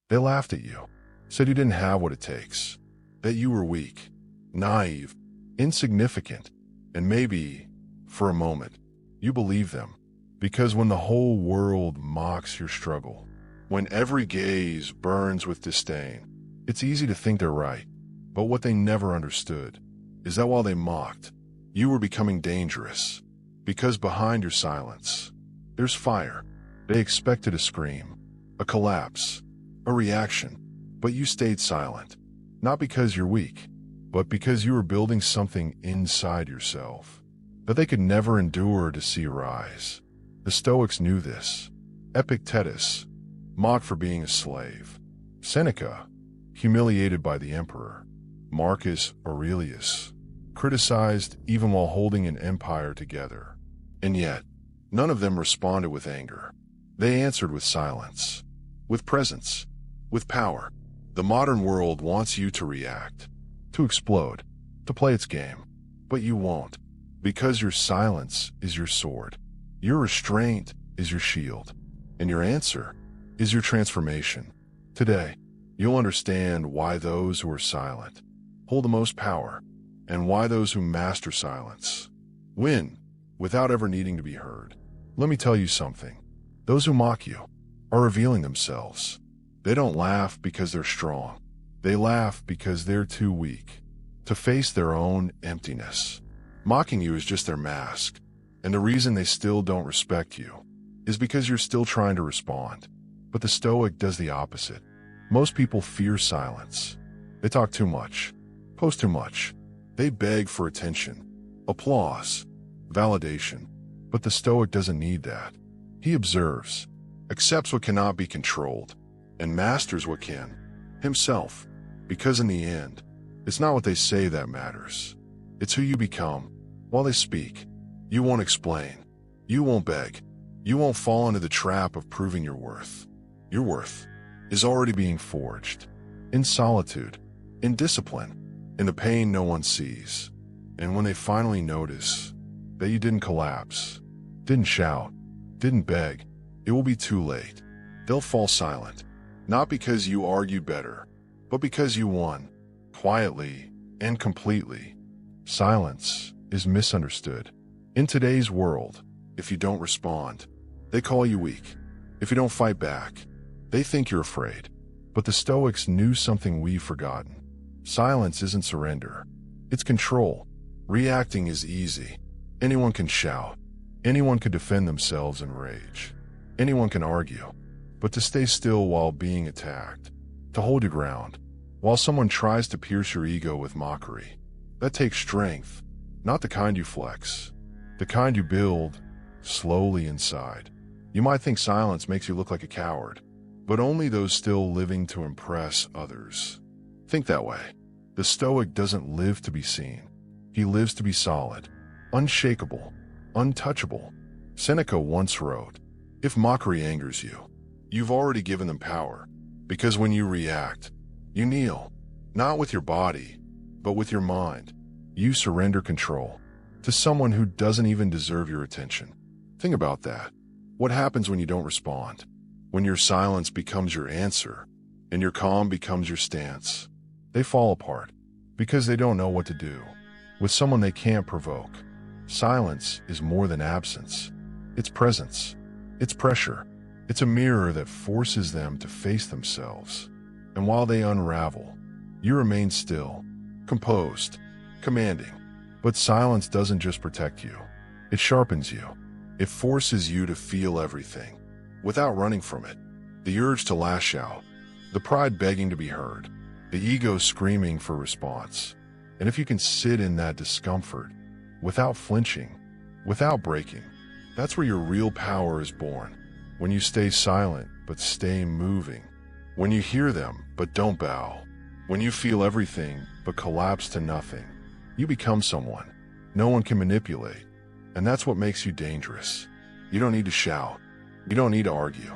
They laughed at you, said you didn't have what it takes, that you were weak, naive, insignificant, and maybe, for a moment, you believe them. Because when the whole world mocks your struggle, when every gaze burns with disdain, it's easy to think they're right. But what they never understood is that while they mocked, you were becoming dangerous. Because behind your silence, there's fire. They expected a scream, a collapse, a reaction, but you stayed silent. Not because you're weak, but because you were building something inside yourself that they could never endure to see rise. The Stoics knew this. Epictetus, mocked for being a slave. Seneca, humiliated by the emperor. Marcus Aurelius, criticized even while holding an empire together. And yet, none of them responded with anger. They answered with silence, with presence, with power. The modern world wants you to react, to explode, to play its game. But you won't, because your silence is your sword. Your restraint is your shield, and your answer is your transformation. Today, you'll understand why those who are silent hold the most power, and why those who master silence win without ever needing to be heard. Let me tell you something. Those who mock you are revealing themselves. They don't laugh because they're strong. They laugh because they're too weak to face their own emptiness. Mocking you is just their mask. And the reason they still don't respect you is because you're still trying to respond. But the Stoic does the opposite. Most people fear silence. They talk too much, post too much. They beg for attention, applause, validation. But the Stoic doesn't need that. He observes, accepts what cannot be controlled, and masters what can, himself. Because in the end, it's not what they say that matters. It's who you become. While they speak, you won't explain. You won't beg. You won't fall into the trap of proving your worth. Your worth is already being forged. In solitude, in discipline, in the pain no one sees. And when they finally notice that you didn't collapse, didn't shout, didn't beg, it will be too late. They'll fall silent, not because you argued better, but because you won, quietly and completely. Silence is misunderstood. In today's world, if you don't respond, they call you weak. If you don't fight back, they think you're afraid. But the Stoics knew something we've forgotten. Silence isn't surrender. It's control. Reacting is easy. Anyone can shout. Anyone can defend themselves in rage. Anyone can argue. But to stay still while being attacked, to hold your ground, while someone tries to pierce your ego with mockery, that takes strength, not the kind you flex. The kind you build slowly inside. You might think silence makes you look like a coward, but only those still living to impress others think that way. The Stoic doesn't live to be seen. He lives to be solid, unshakable, untouchable. Seneca once wrote, "If mockery angers you, you've already given them power, because when you react, you kneel, not with your body, but with your mind. You surrender control to someone who doesn't even deserve your attention." Think about that. What happens when you don't respond? When your silence becomes your answer, and your calm becomes your stance? They fall apart, because they don't know what to do with someone they can't provoke. Silence is more than absence. It's presence. It's pressure. It's a mirror that forces them to face themselves. And while they unravel, you remain still, composed, commanding. But silence doesn't just protect you. It sharpens you. It forces you to feel everything, without running from it. The urge to lash out, the pride begging to be heard, the ego screaming for response. And if you can sit in that discomfort, without flinching, without breaking, that's where your real power is born. When you stay silent, but stay moving. When you hear them, but don't bow. When you feel everything, but collapse to nothing. You become someone no one can manipulate. And that's what makes you dangerous. You don't need to shout. You don't need to argue.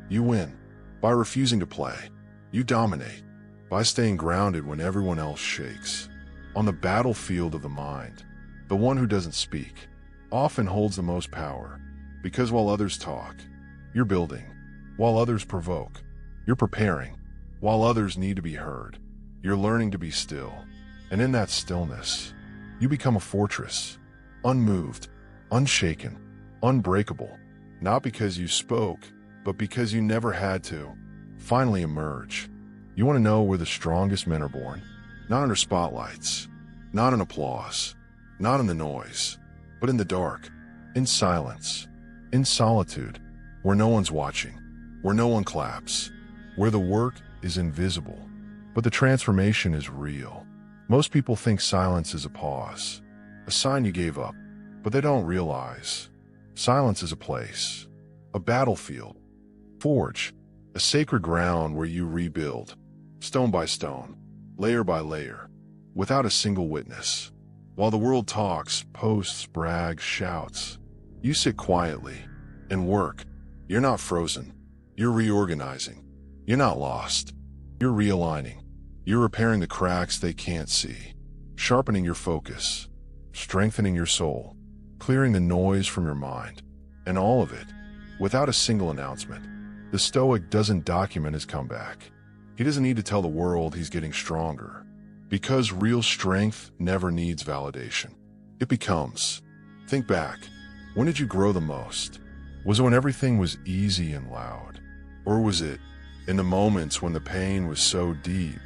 You win by refusing to play. You dominate by staying grounded when everyone else shakes. On the battlefield of the mind, the one who doesn't speak often holds the most power, because while others talk, you're building. While others provoke, you're preparing. while others need to be heard. You're learning to be still, and in that stillness, you become a fortress, unmoved, unshaken, unbreakable, not because you spoke, but because you never had to. Finally emerge. You want to know where the strongest men are born? Not under spotlights, not in applause, not in the noise, but in the dark, in silence, in solitude, where no one's watching, where no one claps, where the work is invisible, but the transformation is real. Most people think silence is a pause, a sign you gave up, but they don't realize silence is a place, a battlefield, forge, a sacred ground where you rebuild, stone by stone, layer by layer, without a single witness. While the world talks, posts, brags, shouts, you sit quietly and work. You're not frozen. You're reorganizing. You're not lost. You're realigning. You're repairing the cracks they can't see, sharpening your focus, strengthening your soul, clearing the noise from your mind, and all of it without a single announcement. The Stoic doesn't document his comeback. He doesn't need to tell the world he's getting stronger, because real strength never needs validation. It becomes. Think back. When did you grow the most? Was it when everything was easy and loud? Or was it in the moments when the pain was so deep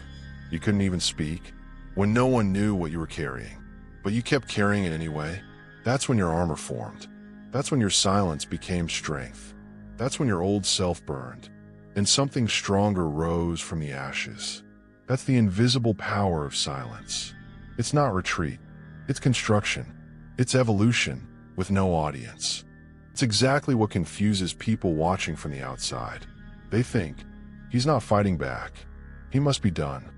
you couldn't even speak? When no one knew what you were carrying, but you kept carrying it anyway? That's when your armor formed. That's when your silence became strength. That's when your old self burned, and something stronger rose from the ashes. That's the invisible power of silence. It's not retreat. It's construction. It's evolution with no audience. It's exactly what confuses people watching from the outside. They think, he's not fighting back. He must be done.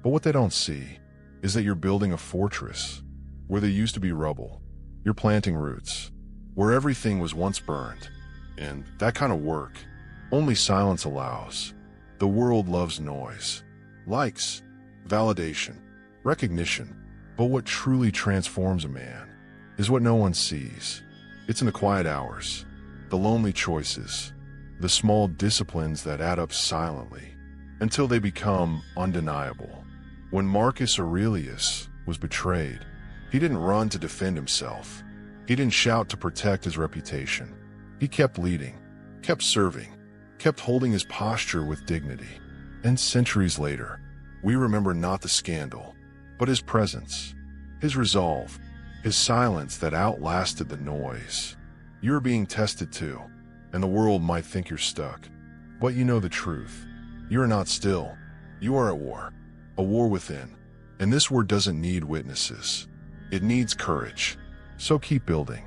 But what they don't see is that you're building a fortress where there used to be rubble. You're planting roots where everything was once burned. And that kind of work, only silence allows. The world loves noise, likes, validation, recognition. But what truly transforms a man is what no one sees. It's in the quiet hours, the lonely choices, the small disciplines that add up silently until they become undeniable. When Marcus Aurelius was betrayed, he didn't run to defend himself. He didn't shout to protect his reputation. He kept leading, kept serving, kept holding his posture with dignity. And centuries later, we remember not the scandal, but his presence, his resolve, his silence that outlasted the noise. You're being tested too, and the world might think you're stuck. But you know the truth. You are not still. You are at war, a war within. And this war doesn't need witnesses. It needs courage. So keep building,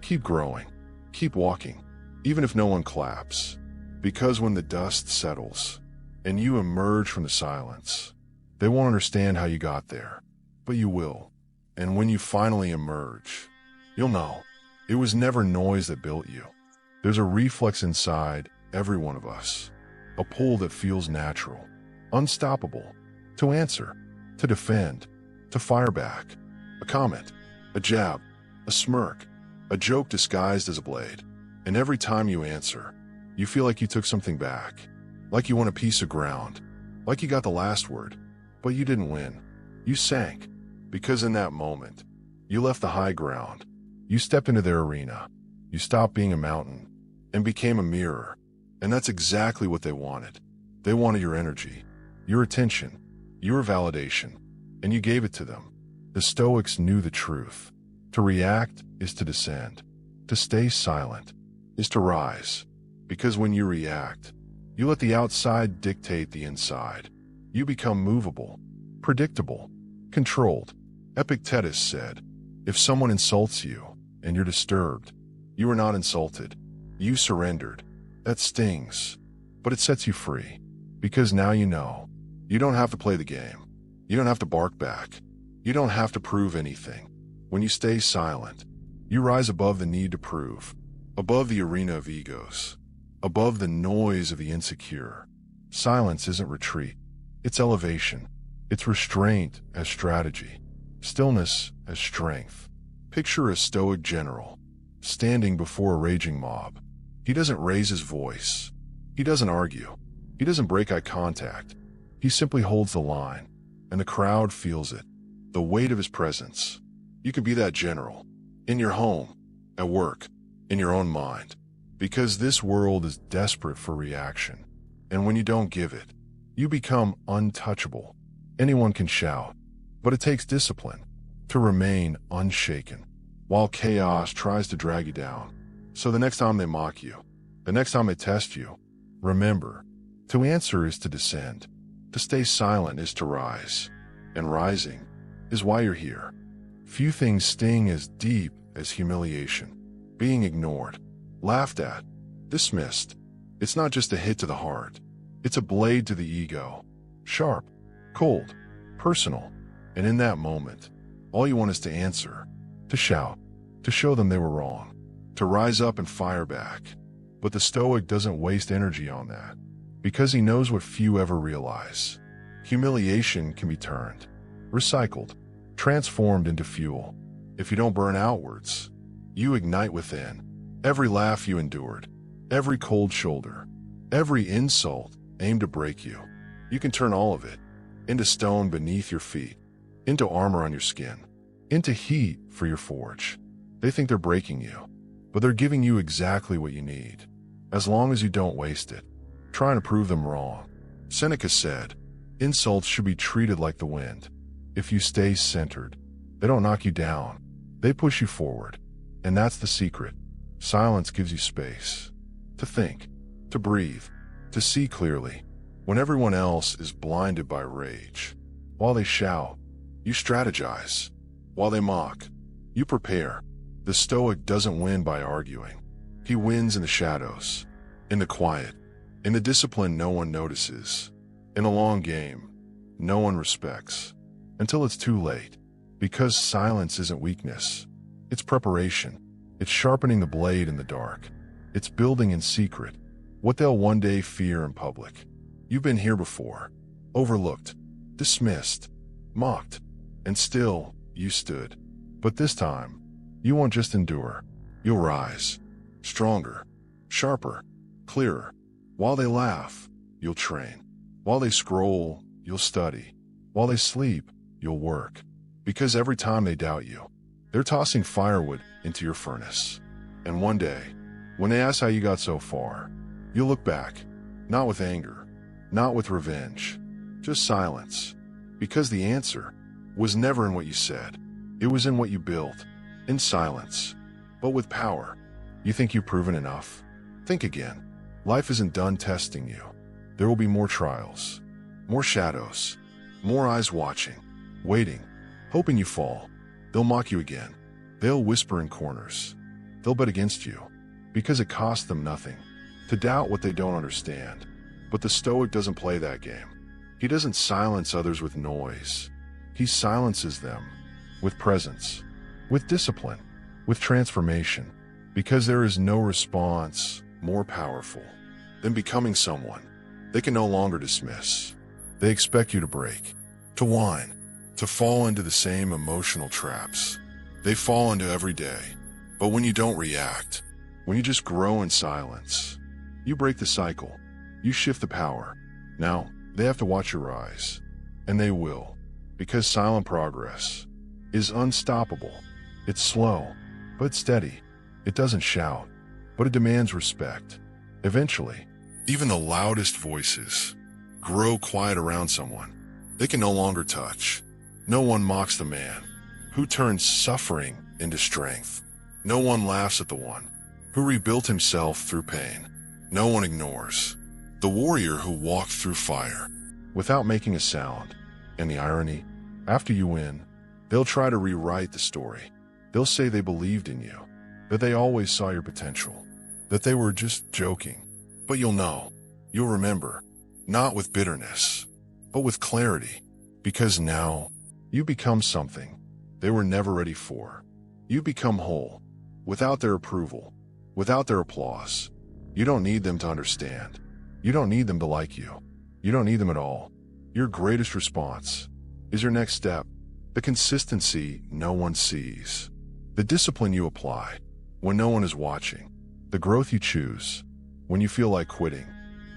keep growing, keep walking, even if no one claps. Because when the dust settles and you emerge from the silence, they won't understand how you got there, but you will. And when you finally emerge, you'll know it was never noise that built you. There's a reflex inside every one of us, a pull that feels natural, unstoppable, to answer, to defend, to fire back, a comment, a jab, a smirk, a joke disguised as a blade. And every time you answer, you feel like you took something back, like you won a piece of ground, like you got the last word, but you didn't win. You sank, because in that moment, you left the high ground. You stepped into their arena. You stopped being a mountain and became a mirror. And that's exactly what they wanted. They wanted your energy, your attention, your validation, and you gave it to them. The Stoics knew the truth. To react is to descend. To stay silent is to rise. Because when you react, you let the outside dictate the inside. You become movable, predictable, controlled. Epictetus said, if someone insults you and you're disturbed, you are not insulted. You surrendered. That stings, but it sets you free. Because now you know. You don't have to play the game. You don't have to bark back. You don't have to prove anything. When you stay silent, you rise above the need to prove, above the arena of egos, above the noise of the insecure. Silence isn't retreat. It's elevation. It's restraint as strategy. Stillness as strength. Picture a Stoic general standing before a raging mob. He doesn't raise his voice. He doesn't argue. He doesn't break eye contact. He simply holds the line, and the crowd feels it, the weight of his presence. You can be that general, in your home, at work, in your own mind, because this world is desperate for reaction. And when you don't give it, you become untouchable. Anyone can shout, but it takes discipline to remain unshaken, while chaos tries to drag you down. So the next time they mock you, the next time they test you, remember, to answer is to descend. To stay silent is to rise, and rising is why you're here. Few things sting as deep as humiliation, being ignored, laughed at, dismissed. It's not just a hit to the heart, it's a blade to the ego, sharp, cold, personal, and in that moment, all you want is to answer, to shout, to show them they were wrong, to rise up and fire back. But the Stoic doesn't waste energy on that, because he knows what few ever realize. Humiliation can be turned, recycled, transformed into fuel. If you don't burn outwards, you ignite within. Every laugh you endured, every cold shoulder, every insult aimed to break you, you can turn all of it into stone beneath your feet, into armor on your skin, into heat for your forge. They think they're breaking you, but they're giving you exactly what you need, as long as you don't waste it trying to prove them wrong. Seneca said, insults should be treated like the wind. If you stay centered, they don't knock you down, they push you forward. And that's the secret. Silence gives you space to think, to breathe, to see clearly. When everyone else is blinded by rage, while they shout, you strategize. While they mock, you prepare. The Stoic doesn't win by arguing. He wins in the shadows, in the quiet, in the discipline no one notices. In a long game, no one respects, until it's too late. Because silence isn't weakness, it's preparation. It's sharpening the blade in the dark. It's building in secret what they'll one day fear in public. You've been here before, overlooked, dismissed, mocked, and still you stood. But this time, you won't just endure. You'll rise, stronger, sharper, clearer. While they laugh, you'll train. While they scroll, you'll study. While they sleep, you'll work. Because every time they doubt you, they're tossing firewood into your furnace. And one day, when they ask how you got so far, you'll look back, not with anger, not with revenge, just silence. Because the answer was never in what you said. It was in what you built, in silence, but with power. You think you've proven enough? Think again. Life isn't done testing you. There will be more trials, more shadows, more eyes watching, waiting, hoping you fall. They'll mock you again. They'll whisper in corners. They'll bet against you, because it costs them nothing to doubt what they don't understand. But the Stoic doesn't play that game. He doesn't silence others with noise. He silences them with presence, with discipline, with transformation, because there is no response more powerful than becoming someone they can no longer dismiss. They expect you to break, to whine, to fall into the same emotional traps they fall into every day. But when you don't react, when you just grow in silence, you break the cycle, you shift the power. Now, they have to watch your rise, and they will, because silent progress is unstoppable. It's slow, but steady. It doesn't shout, but it demands respect. Eventually, even the loudest voices grow quiet around someone they can no longer touch. No one mocks the man who turns suffering into strength. No one laughs at the one who rebuilt himself through pain. No one ignores the warrior who walked through fire without making a sound. And the irony, after you win, they'll try to rewrite the story. They'll say they believed in you, that they always saw your potential, that they were just joking. But you'll remember, not with bitterness, but with clarity, because now you become something they were never ready for. You become whole, without their approval, without their applause. You don't need them to understand. You don't need them to like you. You don't need them at all. Your greatest response is your next step, the consistency no one sees, the discipline you apply when no one is watching, the growth you choose when you feel like quitting.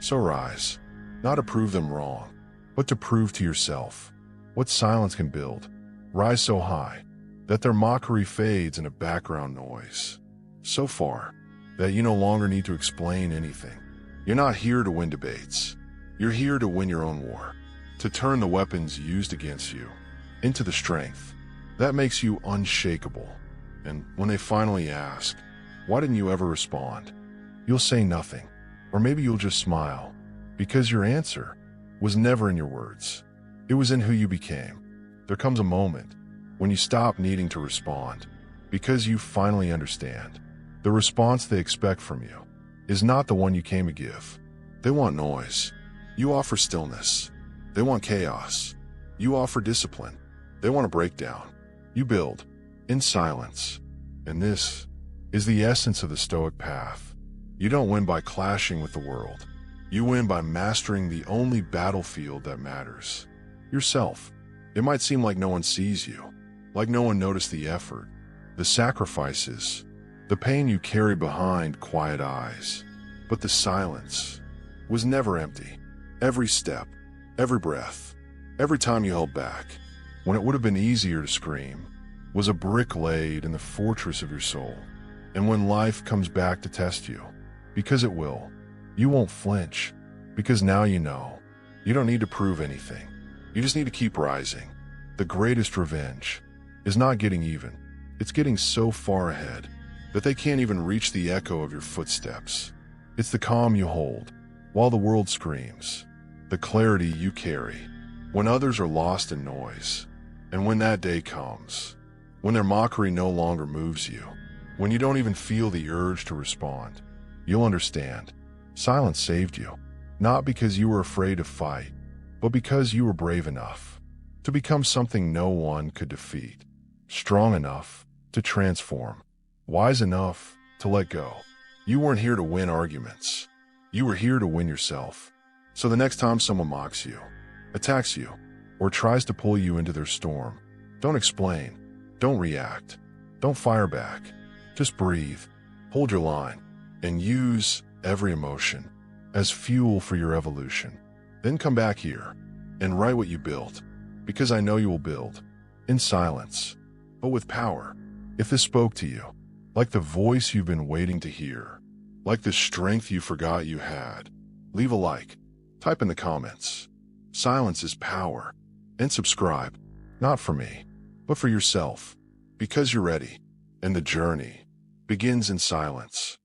So rise, not to prove them wrong, but to prove to yourself what silence can build. Rise so high that their mockery fades into background noise. So far that you no longer need to explain anything. You're not here to win debates. You're here to win your own war, to turn the weapons used against you into the strength that makes you unshakable. And when they finally ask, why didn't you ever respond? You'll say nothing, or maybe you'll just smile, because your answer was never in your words. It was in who you became. There comes a moment when you stop needing to respond, because you finally understand. The response they expect from you is not the one you came to give. They want noise. You offer stillness. They want chaos. You offer discipline. They want a breakdown. You build in silence. And this is the essence of the Stoic path. You don't win by clashing with the world. You win by mastering the only battlefield that matters: yourself. It might seem like no one sees you, like no one noticed the effort, the sacrifices, the pain you carry behind quiet eyes. But the silence was never empty. Every step, every breath, every time you held back, when it would have been easier to scream, was a brick laid in the fortress of your soul. And when life comes back to test you, because it will, you won't flinch, because now you know. You don't need to prove anything. You just need to keep rising. The greatest revenge is not getting even. It's getting so far ahead that they can't even reach the echo of your footsteps. It's the calm you hold while the world screams, the clarity you carry when others are lost in noise. And when that day comes, when their mockery no longer moves you, when you don't even feel the urge to respond, you'll understand. Silence saved you, not because you were afraid to fight, but because you were brave enough to become something no one could defeat, strong enough to transform, wise enough to let go. You weren't here to win arguments. You were here to win yourself. So the next time someone mocks you, attacks you, or tries to pull you into their storm, don't explain, don't react, don't fire back. Just breathe, hold your line, and use every emotion as fuel for your evolution. Then come back here and write what you built, because I know you will build in silence, but with power. If this spoke to you, like the voice you've been waiting to hear, like the strength you forgot you had, leave a like, type in the comments. Silence is power. And subscribe, not for me, but for yourself, because you're ready, and the journey begins in silence.